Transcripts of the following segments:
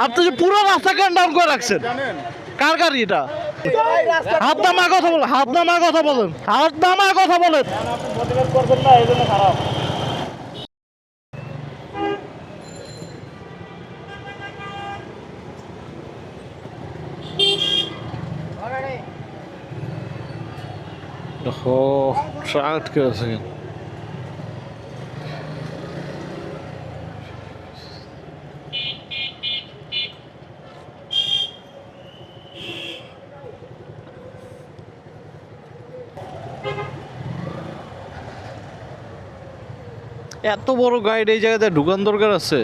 আপনি যে পুরো রাস্তা কেন ডাউন করে রাখছেন? কার গাড়ি এটা? হাত নামায় কথা বলেন, হাত নামায় কথা বলেন, হাত নামায় কথা বলেন। প্রতিবাদ করবেন না, এই জন্য খারাপ। ও ট্রাক আটকে আছে। এত বড় গাইড এই জায়গাতে ঢুকান দরকার আছে?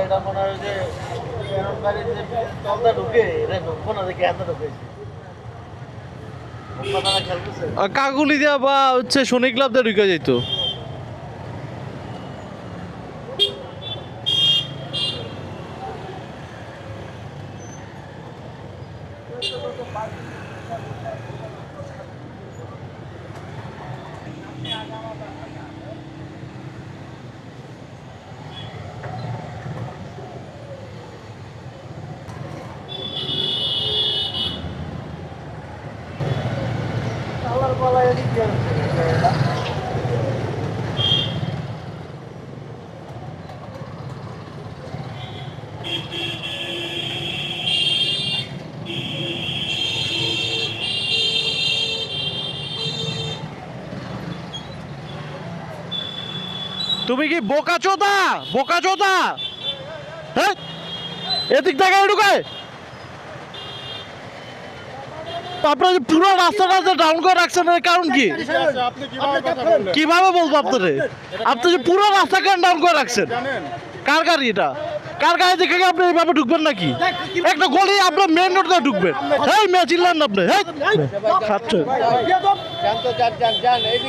এটা মনে হয় যে এরকম গাড়ির যে তলটা ঢুকে, এটা ঢুকবো না, দেখে এত ঢুকেছে। আপনারা খেয়াল করছেন? কাকুলি দিয়া বা হচ্ছে শনি ক্লাব দিয়ে ঢুকে যেত। আল্লাহর পালায় এদিক দিয়ে আসছে গাড়িটা। তুমি কি বোকাচোদা? বোকাচোদা, হ্যাঁ? এদিক থেকে ঢুকায় আপনার যে পুরো রাস্তাটা ডাউন করে রাখছেন, এর কারণ কি? কিভাবে বলবো আপনারে? আপনি যে পুরো রাস্তা কেন ডাউন করে রাখছেন? কার গাড়ি এটা? কার গাড়ি দেখে কি আপনি এইভাবে ঢুকবেন নাকি? একটা গলি আপনার মেন রোড দিয়ে ঢুকবেন। এই মেয়ে চিল্লান না আপনি, হ্যাঁ? খাচ্ছে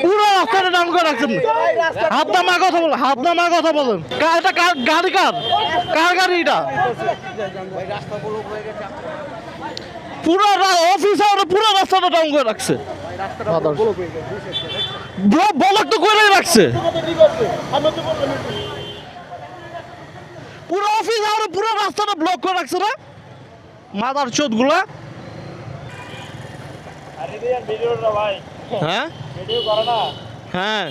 পুরো রাস্তাটা ডাউন করে রাখছেন। হাত নামায় কথা বলেন, হাত নামায় কথা বলেন। এটা গাড়ি কার? কার গাড়ি এটা? পুরো অফিসার পুরো রাস্তাটা ডাউন করে রাখছে। ব্লক তো করে রাখছে। পুরো অফিস আর পুরো রাস্তাটা ব্লক করে রাখছে না মাদার চোদ গুলা। হ্যাঁ হ্যাঁ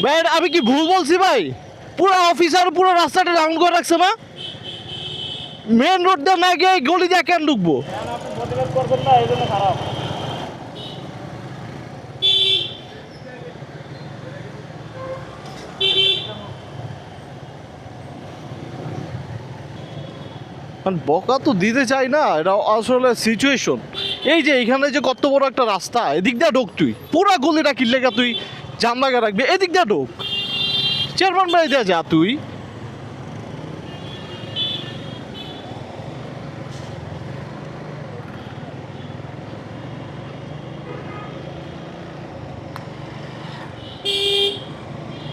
ভাই, আমি কি ভুল বলছি ভাই? পুরো অফিস আর পুরো রাস্তাটা ডাউন করে রাখছে না? মেন রোড দিয়ে না গিয়ে গলি দিয়ে কেন ঢুকবো? প্রতিবাদ করবেন না, এই জন্য খারাপ। বকা তো দিতে চাই না, এটা আসলে সিচুয়েশন। এই যে এখানে যে কত বড় একটা রাস্তা, এদিক দিয়ে ঢোক, তুই পুরা গলিটা কিনলে তুই জাম লাগা রাখবি, এদিক দিয়ে ঢোক, চেয়ারম্যান বাড়ি দিয়ে যা তুই।